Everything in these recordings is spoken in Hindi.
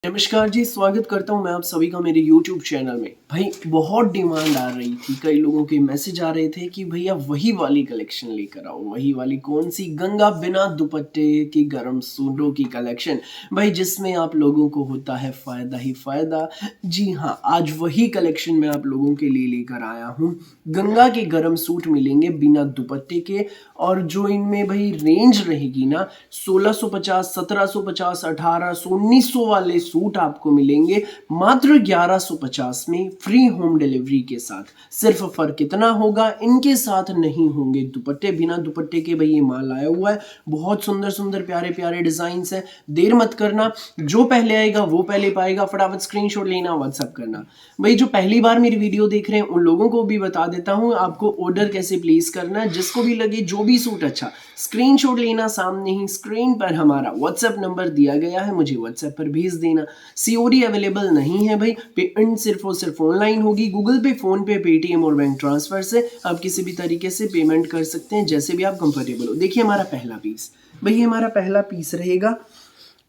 नमस्कार जी, स्वागत करता हूं मैं आप सभी का मेरे YouTube चैनल में। भाई बहुत डिमांड आ रही थी, कई लोगों के मैसेज आ रहे थे कि भैया वही वाली कलेक्शन लेकर आओ। वही वाली कौन सी? गंगा बिना दुपट्टे की गरम सूटों की कलेक्शन, भाई जिसमें आप लोगों को होता है फ़ायदा ही फ़ायदा। जी हाँ, आज वही कलेक्शन मैं आप लोगों के लिए लेकर आया हूँ। गंगा के गरम सूट मिलेंगे बिना दुपट्टे के, और जो इनमें भाई रेंज रहेगी ना 1650, 1750, 1800, 1900 वाले सूट आपको मिलेंगे मात्र 1150 में, फ्री होम डिलीवरी के साथ। सिर्फ फर्क कितना होगा, इनके साथ नहीं होंगे दुपट्टे। बिना दुपट्टे के भाई ये माल आया हुआ है। बहुत सुंदर सुंदर प्यारे प्यारे डिजाइन है। देर मत करना, जो पहले आएगा वो पहले पाएगा। फटाफट स्क्रीनशॉट लेना, व्हाट्सअप करना। भाई जो पहली बार मेरी वीडियो देख रहे हैं उन लोगों को भी बता देता हूं आपको ऑर्डर कैसे प्लेस करना है। जिसको भी लगे जो भी सूट अच्छा, स्क्रीनशॉट लेना। सामने ही स्क्रीन पर हमारा व्हाट्सएप नंबर दिया गया है, मुझे व्हाट्सएप पर भेज देना। सीओडी अवेलेबल नहीं है भाई, पेमेंट सिर्फ और सिर्फ ऑनलाइन होगी। गूगल पे, फोन पे, पेटीएम और बैंक ट्रांसफर से आप किसी भी तरीके से पेमेंट कर सकते हैं, जैसे भी आप कंफर्टेबल हो। देखिए हमारा पहला पीस, भाई ये हमारा पहला पीस रहेगा।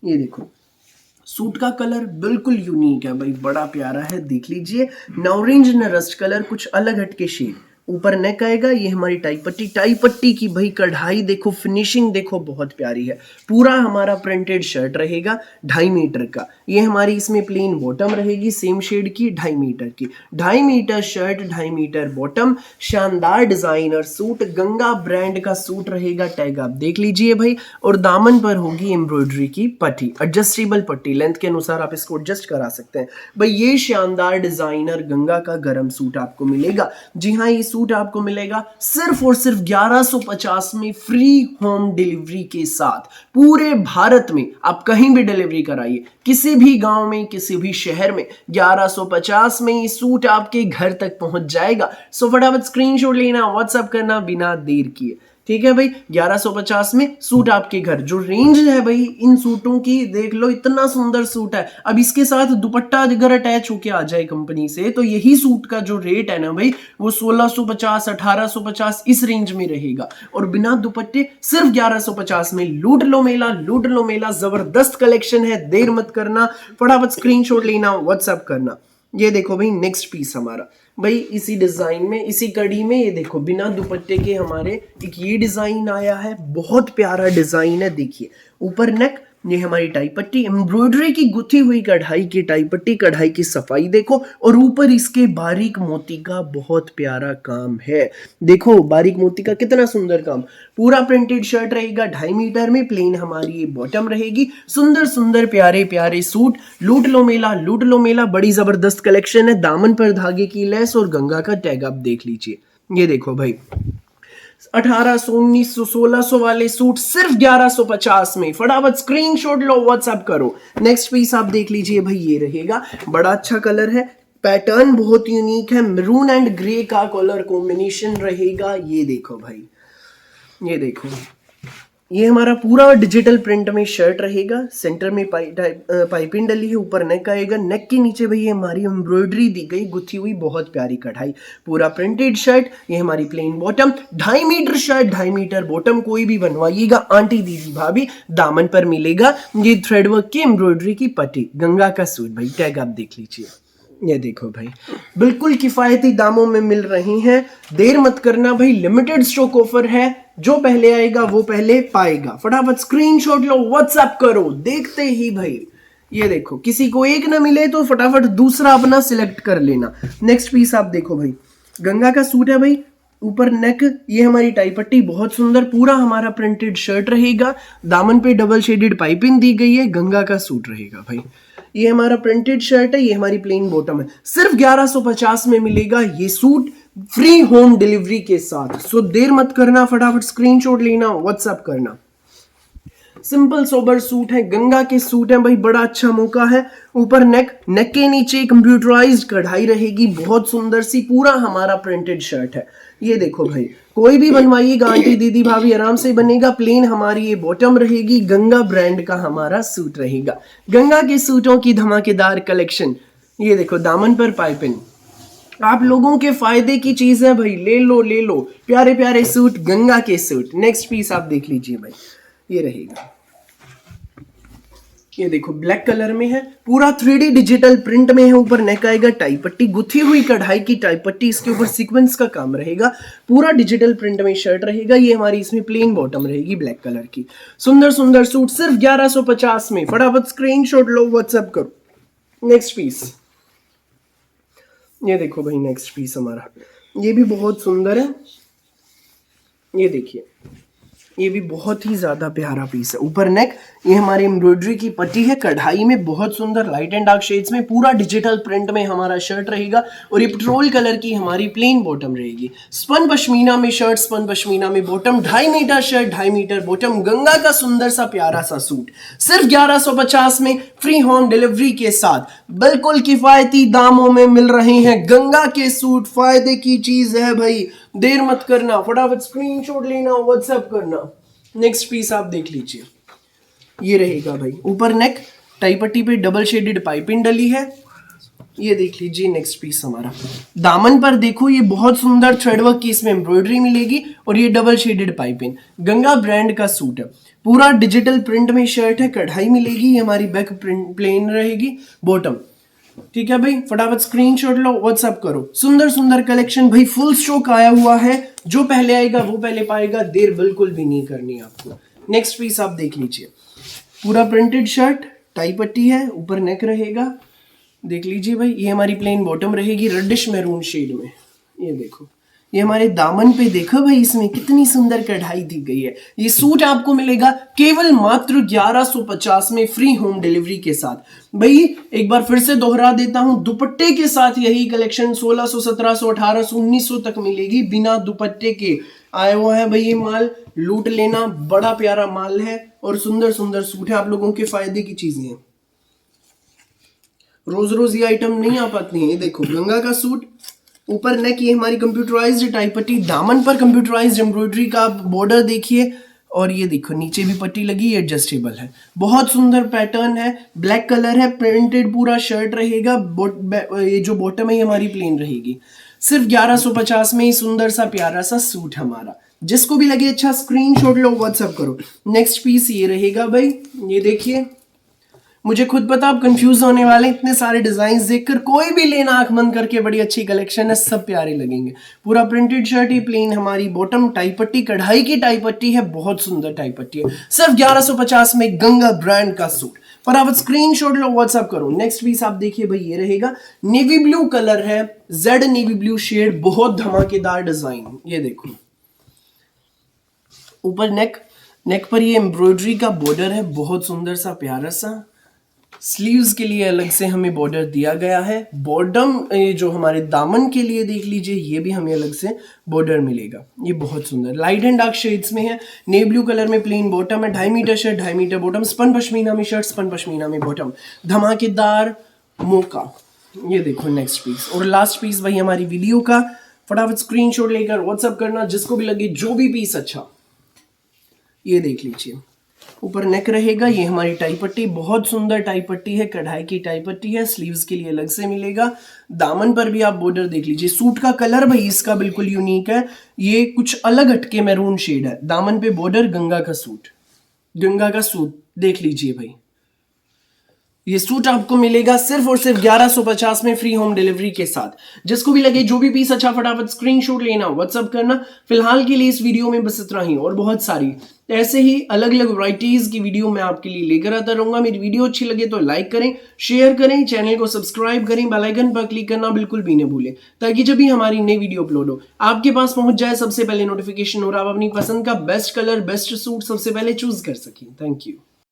ये देखो, सूट का कलर बिल्कुल यूनिक है भाई, बड़ा प्यारा है। देख लीजिए, न ऑरेंज न रस्ट कलर, कुछ अलग हटके शेड। ऊपर नेक आएगा। ये हमारी टाई पट्टी की भाई कढ़ाई देखो, फिनिशिंग देखो, बहुत प्यारी है। पूरा हमारा प्रिंटेड शर्ट रहेगा 2.5 मीटर का। ये हमारी इसमें प्लेन बॉटम रहेगी, सेम शेड की, 2.5 मीटर की। 2.5 मीटर शर्ट, 2.5 मीटर बॉटम। शानदार डिजाइनर सूट, गंगा ब्रांड का सूट रहेगा। टैग आप देख लीजिए भाई। और दामन पर होगी एम्ब्रॉयडरी की पट्टी, एडजस्टेबल पट्टी, लेंथ के अनुसार आप इसको एडजस्ट करा सकते हैं भाई। ये शानदार डिजाइनर गंगा का गरम सूट आपको मिलेगा। जी हाँ, ये सूट आपको मिलेगा सिर्फ और सिर्फ 1150 में, फ्री होम डिलीवरी के साथ। पूरे भारत में आप कहीं भी डिलीवरी कराइए, किसी भी गांव में, किसी भी शहर में, 1150 में ये सूट आपके घर तक पहुंच जाएगा। सो फटाफट स्क्रीनशॉट लेना, व्हाट्सएप करना बिना देर किए। ठीक है भाई, 1150 में सूट आपके घर। जो रेंज है भाई इन सूटों की, देख लो, इतना सुंदर सूट है। अब इसके साथ दुपट्टा अगर अटैच होके आ जाए कंपनी से, तो यही सूट का जो रेट है ना भाई, वो 1650, 1850 इस रेंज में रहेगा। और बिना दुपट्टे सिर्फ 1150 में। लूट लो मेला, लूट लो मेला। जबरदस्त कलेक्शन है, देर मत करना, फटाफट स्क्रीनशॉट लेना, व्हाट्सएप करना। ये देखो भाई, नेक्स्ट पीस हमारा भाई इसी डिजाइन में, इसी कड़ी में। ये देखो, बिना दुपट्टे के हमारे एक ये डिजाइन आया है, बहुत प्यारा डिजाइन है। देखिए, ऊपर नेक, ये हमारी टाई पट्टी, एम्ब्रॉयडरी की गुथी हुई कढ़ाई की टाई पट्टी, कढ़ाई की सफाई देखो। और ऊपर इसके बारीक मोती का बहुत प्यारा काम है। देखो बारीक मोती का कितना सुंदर काम। पूरा प्रिंटेड शर्ट रहेगा 2.5 मीटर में, प्लेन हमारी ये बॉटम रहेगी। सुंदर सुंदर प्यारे प्यारे सूट। लूट लो मेला, लूट लो मेला। बड़ी जबरदस्त कलेक्शन है। दामन पर धागे की लेस और गंगा का टैग आप देख लीजिए। ये देखो भाई, 1800, 1900, 1600 वाले सूट सिर्फ 1150 में। फटाफट स्क्रीनशॉट लो, व्हाट्सएप करो। नेक्स्ट पीस आप देख लीजिए भाई, ये रहेगा। बड़ा अच्छा कलर है, पैटर्न बहुत यूनिक है। मैरून एंड ग्रे का कलर कॉम्बिनेशन रहेगा। ये देखो भाई, ये देखो, ये हमारा पूरा डिजिटल प्रिंट में शर्ट रहेगा। सेंटर में पाइपिंग डली है, ऊपर नेक आएगा। नेक के नीचे भाई हमारी एम्ब्रॉयडरी दी गई, गुथी हुई, बहुत प्यारी कढ़ाई। पूरा प्रिंटेड शर्ट। ये हमारी plain bottom, 2.5 metre shirt, 2.5 metre bottom. कोई भी बनवाइएगा, आंटी दीदी भाभी। दामन पर मिलेगा ये थ्रेडवर्क की एम्ब्रॉयडरी की पट्टी। गंगा का सूट भाई, टैग आप देख लीजिए। ये देखो भाई, बिल्कुल किफायती दामों में मिल रही हैं। देर मत करना भाई, लिमिटेड स्टॉक ऑफर है। जो पहले आएगा वो पहले पाएगा। फटाफट स्क्रीनशॉट लो, व्हाट्सएप करो। देखते ही भाई, ये देखो, किसी को एक ना मिले तो फटाफट दूसरा अपना सिलेक्ट कर लेना। नेक्स्ट पीस आप देखो भाई, गंगा का सूट है भाई। ऊपर नेक, ये हमारी टाई पट्टी, बहुत सुंदर। पूरा हमारा प्रिंटेड शर्ट रहेगा। दामन पे डबल शेडेड पाइपिंग दी गई है। गंगा का सूट रहेगा भाई। ये हमारा प्रिंटेड शर्ट है, ये हमारी प्लेन बॉटम है। सिर्फ 1150 में मिलेगा ये सूट, फ्री होम डिलीवरी के साथ। सो देर मत करना, फटाफट स्क्रीनशॉट लेना, व्हाट्सएप करना। सिंपल सोबर सूट है, गंगा के सूट है भाई, बड़ा अच्छा मौका है। ऊपर नेक, नेक के नीचे कंप्यूटराइज्ड कढ़ाई रहेगी, बहुत सुंदर सी। पूरा हमारा प्रिंटेड शर्ट है। ये देखो भाई, कोई भी बनवाइएगा, आंटी दीदी भाभी आराम से बनेगा। प्लेन हमारी ये बॉटम रहेगी। गंगा ब्रांड का हमारा सूट रहेगा। गंगा के सूटों की धमाकेदार कलेक्शन। ये देखो, दामन पर पाइपिंग, आप लोगों के फायदे की चीज है भाई। ले लो, ले लो, प्यारे प्यारे सूट, गंगा के सूट। नेक्स्ट पीस आप देख लीजिए भाई, ये रहेगा। ये देखो ब्लैक कलर में है, पूरा 3D डिजिटल प्रिंट में है। ऊपर नेक आएगा, टाई पट्टी गुथी हुई कढ़ाई की टाई पट्टी, इसके ऊपर सीक्वेंस का काम रहेगा। पूरा डिजिटल प्रिंट में शर्ट रहेगा। ये हमारी इसमें प्लेन बॉटम रहेगी ब्लैक कलर की। सुंदर सुंदर सूट सिर्फ 1150 में। फटाफट स्क्रीनशॉट लो, व्हाट्सएप करो। नेक्स्ट पीस, ये देखो भाई नेक्स्ट पीस हमारा, ये भी बहुत सुंदर है। ये देखिए, ये भी बहुत ही ज्यादा प्यारा पीस है। ऊपर नेक, ये हमारी एम्ब्रॉयडरी की पट्टी है, कढ़ाई में बहुत सुंदर लाइट एंड डार्क शेड्स में, पूरा डिजिटल प्रिंट में हमारा शर्ट रहेगा। और ये पेट्रोल कलर की हमारी प्लेन बॉटम रहेगी। स्पन पश्मीना में शर्ट, स्पन पश्मीना में bottom, 2.5 metre shirt, 2.5 metre bottom. Ganga का सुंदर सा प्यारा सा सूट सिर्फ 1150 में, फ्री होम डिलीवरी के साथ, बिल्कुल किफायती दामों में मिल रहे हैं। गंगा के सूट फायदे की चीज है भाई, देर मत करना, फटाफट स्क्रीनशॉट लेना, व्हाट्सएप करना। नेक्स्ट पीस आप देख लीजिए, ये रहेगा भाई। ऊपर नेक, टाई पट्टी पे डबल शेडेड पाइपिंग डली है। ये देख लीजिए नेक्स्ट पीस हमारा। दामन पर देखो, ये बहुत सुंदर थ्रेडवर्क की इसमें एम्ब्रॉयडरी मिलेगी और ये double shaded piping. Ganga brand का सूट है, पूरा डिजिटल प्रिंट में शर्ट है, कढ़ाई मिलेगी। ये हमारी बैक प्लेन रहेगी, बॉटम। ठीक है भाई, फटाफट स्क्रीनशॉट लो, व्हाट्सएप करो। सुंदर सुंदर कलेक्शन भाई, फुल स्टॉक आया हुआ है। जो पहले आएगा वो पहले पाएगा, देर बिल्कुल भी नहीं करनी आपको। नेक्स्ट पीस आप देख लीजिए, पूरा प्रिंटेड शर्ट, टाई पट्टी है, ऊपर नेक रहेगा। देख लीजिए भाई, ये हमारी प्लेन बॉटम रहेगी रेडिश मैरून शेड में। ये देखो, ये हमारे दामन पे देखो भाई, इसमें कितनी सुंदर कढ़ाई दी गई है। ये सूट आपको मिलेगा केवल मात्र 1150 में, फ्री होम डिलीवरी के साथ। भाई एक बार फिर से दोहरा देता हूं, दुपट्टे के साथ यही कलेक्शन 1600, 1700, 1800, 1900 तक मिलेगी बिना दुपट्टे के। आया हुआ है भाई ये माल, लूट लेना, बड़ा प्यारा माल है और सुंदर सुंदर सूट है, आप लोगों के फायदे की चीजें हैं। रोज रोज ये आइटम नहीं आ पाती है। ये देखो गंगा का सूट, ऊपर नेक, ये हमारी कंप्यूटराइज्ड टाई पट्टी, दामन पर कंप्यूटराइज्ड एम्ब्रॉयडरी का बॉर्डर देखिए। और ये देखो नीचे भी पट्टी लगी, ये एडजस्टेबल है, बहुत सुंदर पैटर्न है, ब्लैक कलर है, प्रिंटेड पूरा शर्ट रहेगा। ये जो बॉटम है ये हमारी प्लेन रहेगी। सिर्फ 1150 में ही सुंदर सा प्यारा सा सूट हमारा। जिसको भी लगे अच्छा स्क्रीनशॉट लो, व्हाट्सएप करो। नेक्स्ट पीस ये रहेगा भाई, ये देखिए। मुझे खुद पता आप कंफ्यूज होने वाले, इतने सारे डिजाइन देखकर। कोई भी लेना आंख बंद करके, बड़ी अच्छी कलेक्शन है, सब प्यारे लगेंगे। पूरा प्रिंटेड शर्ट, ही प्लेन हमारी बॉटम, टाई पट्टी, कढ़ाई की टाई पट्टी है, बहुत सुंदर टाई पट्टी है। सिर्फ 1150 में गंगा ब्रांड का सूट। फटाफट स्क्रीनशॉट लो, व्हाट्सएप करो। नेक्स्ट पीस आप देखिए भाई, ये रहेगा, नेवी ब्लू कलर है, जेड नेवी ब्लू शेड, बहुत धमाकेदार डिजाइन। ये देखो ऊपर नेक, नेक पर ये एम्ब्रॉयडरी का बॉर्डर है, बहुत सुंदर सा प्यारा सा। स्लीव्स के लिए अलग से हमें बॉर्डर दिया गया है। बॉटम जो हमारे दामन के लिए देख लीजिए, ये भी हमें अलग से बॉर्डर मिलेगा। ये बहुत सुंदर लाइट एंड डार्क शेड्स में है। नेवी ब्लू कलर में प्लेन बॉटम है, 2.5 metre shirt, 2.5 metre bottom, spun pashmina में शर्ट, स्पन पश्मीना में बॉटम, धमाकेदार मोका। ये देखो नेक्स्ट पीस और लास्ट पीस भाई हमारी वीडियो का। फटाफट स्क्रीनशॉट लेकर व्हाट्सएप करना, जिसको भी लगे जो भी पीस अच्छा। ये देख लीजिए, ऊपर नेक रहेगा, ये हमारी टाई पट्टी, बहुत सुंदर टाई पट्टी है, कढ़ाई की टाई पट्टी है। स्लीव्स के लिए अलग से मिलेगा। दामन पर भी आप बॉर्डर देख लीजिए। सूट का कलर भाई इसका बिल्कुल यूनिक है, ये कुछ अलग हटके मैरून शेड है। दामन पे बॉर्डर, गंगा का सूट, गंगा का सूट देख लीजिए भाई। ये सूट आपको मिलेगा सिर्फ और सिर्फ 1150 में, फ्री होम डिलीवरी के साथ। जिसको भी लगे जो भी पीस अच्छा, फटाफट स्क्रीनशॉट लेना, व्हाट्सअप करना। फिलहाल के लिए इस वीडियो में बस इतना ही, और बहुत सारी ऐसे ही अलग अलग वैरायटीज की वीडियो मैं आपके लिए लेकर आता रहूंगा। मेरी वीडियो अच्छी लगे तो लाइक करें, शेयर करें, चैनल को सब्सक्राइब करें, बेल आइकन पर क्लिक करना बिल्कुल भी न भूलें, ताकि जब भी हमारी नई वीडियो अपलोड हो आपके पास पहुंच जाए सबसे पहले नोटिफिकेशन, और आप अपनी पसंद का बेस्ट कलर, बेस्ट सूट सबसे पहले चूज कर सकें। Thank you.